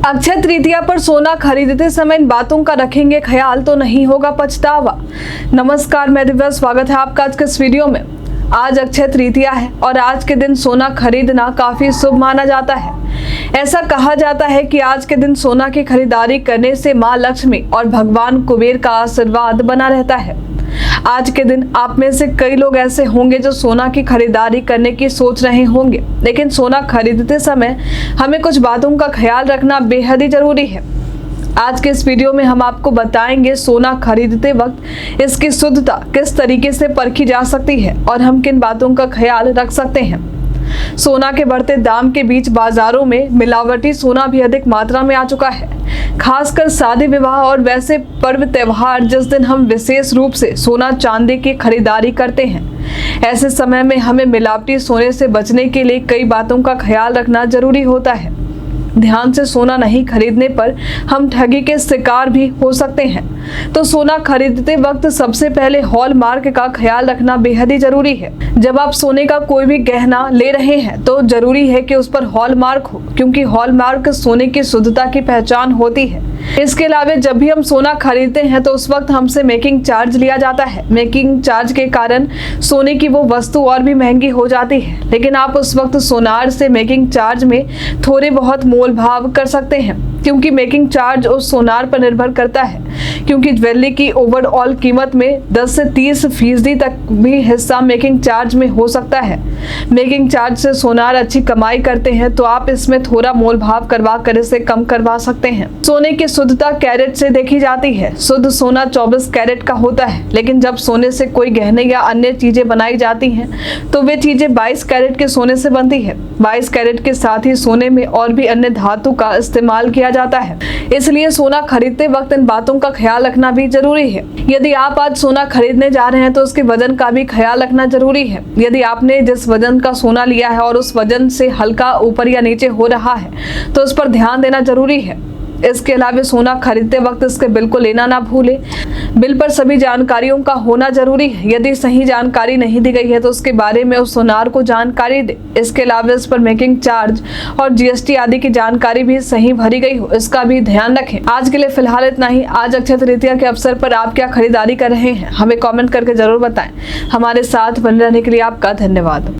अक्षय तृतीया पर सोना खरीदते समय इन बातों का रखेंगे ख्याल तो नहीं होगा पछतावा। नमस्कार, मैं दिव्या, स्वागत है आपका आज के इस वीडियो में। आज अक्षय तृतीया है और आज के दिन सोना खरीदना काफी शुभ माना जाता है। ऐसा कहा जाता है कि आज के दिन सोना की खरीदारी करने से मां लक्ष्मी और भगवान कुबेर का आशीर्वाद बना रहता है। आज के दिन आप में से कई लोग ऐसे होंगे जो सोना की खरीदारी करने की सोच रहे होंगे, लेकिन सोना खरीदते समय हमें कुछ बातों का ख्याल रखना बेहद ही जरूरी है। आज के इस वीडियो में हम आपको बताएंगे सोना खरीदते वक्त इसकी शुद्धता किस तरीके से परखी जा सकती है और हम किन बातों का ख्याल रख सकते हैं। सोना के बढ़ते दाम के बीच बाजारों में मिलावटी सोना भी अधिक मात्रा में आ चुका है, खासकर शादी विवाह और वैसे पर्व त्योहार जिस दिन हम विशेष रूप से सोना चांदी की खरीदारी करते हैं। ऐसे समय में हमें मिलावटी सोने से बचने के लिए कई बातों का ख्याल रखना जरूरी होता है। ध्यान से सोना नहीं खरीदने पर हम ठगी के शिकार भी हो सकते हैं। तो सोना खरीदते वक्त सबसे पहले हॉलमार्क का ख्याल रखना बेहद ही जरूरी है। जब आप सोने का कोई भी गहना ले रहे हैं तो जरूरी है कि उस पर हॉलमार्क हो, क्योंकि हॉलमार्क सोने की शुद्धता की पहचान होती है। इसके अलावा जब भी हम सोना खरीदते हैं तो उस वक्त हमसे मेकिंग चार्ज लिया जाता है। मेकिंग चार्ज के कारण सोने की वो वस्तु और भी महंगी हो जाती है, लेकिन आप उस वक्त सोनार से मेकिंग चार्ज में थोड़े बहुत मोल भाव कर सकते हैं, क्योंकि मेकिंग चार्ज उस सोनार पर निर्भर करता है। क्योंकि ज्वेलरी की ओवरऑल कीमत में 10 से 30% तक भी हिस्सा मेकिंग चार्ज में हो सकता है। मेकिंग चार्ज से सोनार अच्छी कमाई करते हैं, तो आप इसमें थोड़ा मोल भाव करवा कर इसे कम करवा सकते हैं। सोने की शुद्धता कैरेट से देखी जाती है। शुद्ध सोना 24 कैरेट का होता है, लेकिन जब सोने से कोई गहने या अन्य चीजें बनाई जाती हैं तो वे चीजें 22 कैरेट के सोने से बनती है। 22 कैरेट के साथ ही सोने में और भी अन्य धातु का इस्तेमाल किया जाता है। इसलिए सोना खरीदते वक्त इन बातों का ख्याल रखना भी जरूरी है। यदि आप आज सोना खरीदने जा रहे हैं तो उसके वजन का भी ख्याल रखना जरूरी है। यदि आपने जिस वजन का सोना लिया है और उस वजन से हल्का ऊपर या नीचे हो रहा है तो उस पर ध्यान देना जरूरी है। इसके अलावा सोना खरीदते वक्त इसके बिल को लेना ना भूलें। बिल पर सभी जानकारियों का होना जरूरी है। यदि सही जानकारी नहीं दी गई है तो उसके बारे में उस सोनार को जानकारी दे। इसके अलावा इस पर मेकिंग चार्ज और जीएसटी आदि की जानकारी भी सही भरी गई हो, इसका भी ध्यान रखें। आज के लिए फिलहाल इतना ही। आज अक्षय तृतीया के अवसर पर आप क्या खरीदारी कर रहे हैं हमें कॉमेंट करके जरूर बताएं। हमारे साथ बने रहने के लिए आपका धन्यवाद।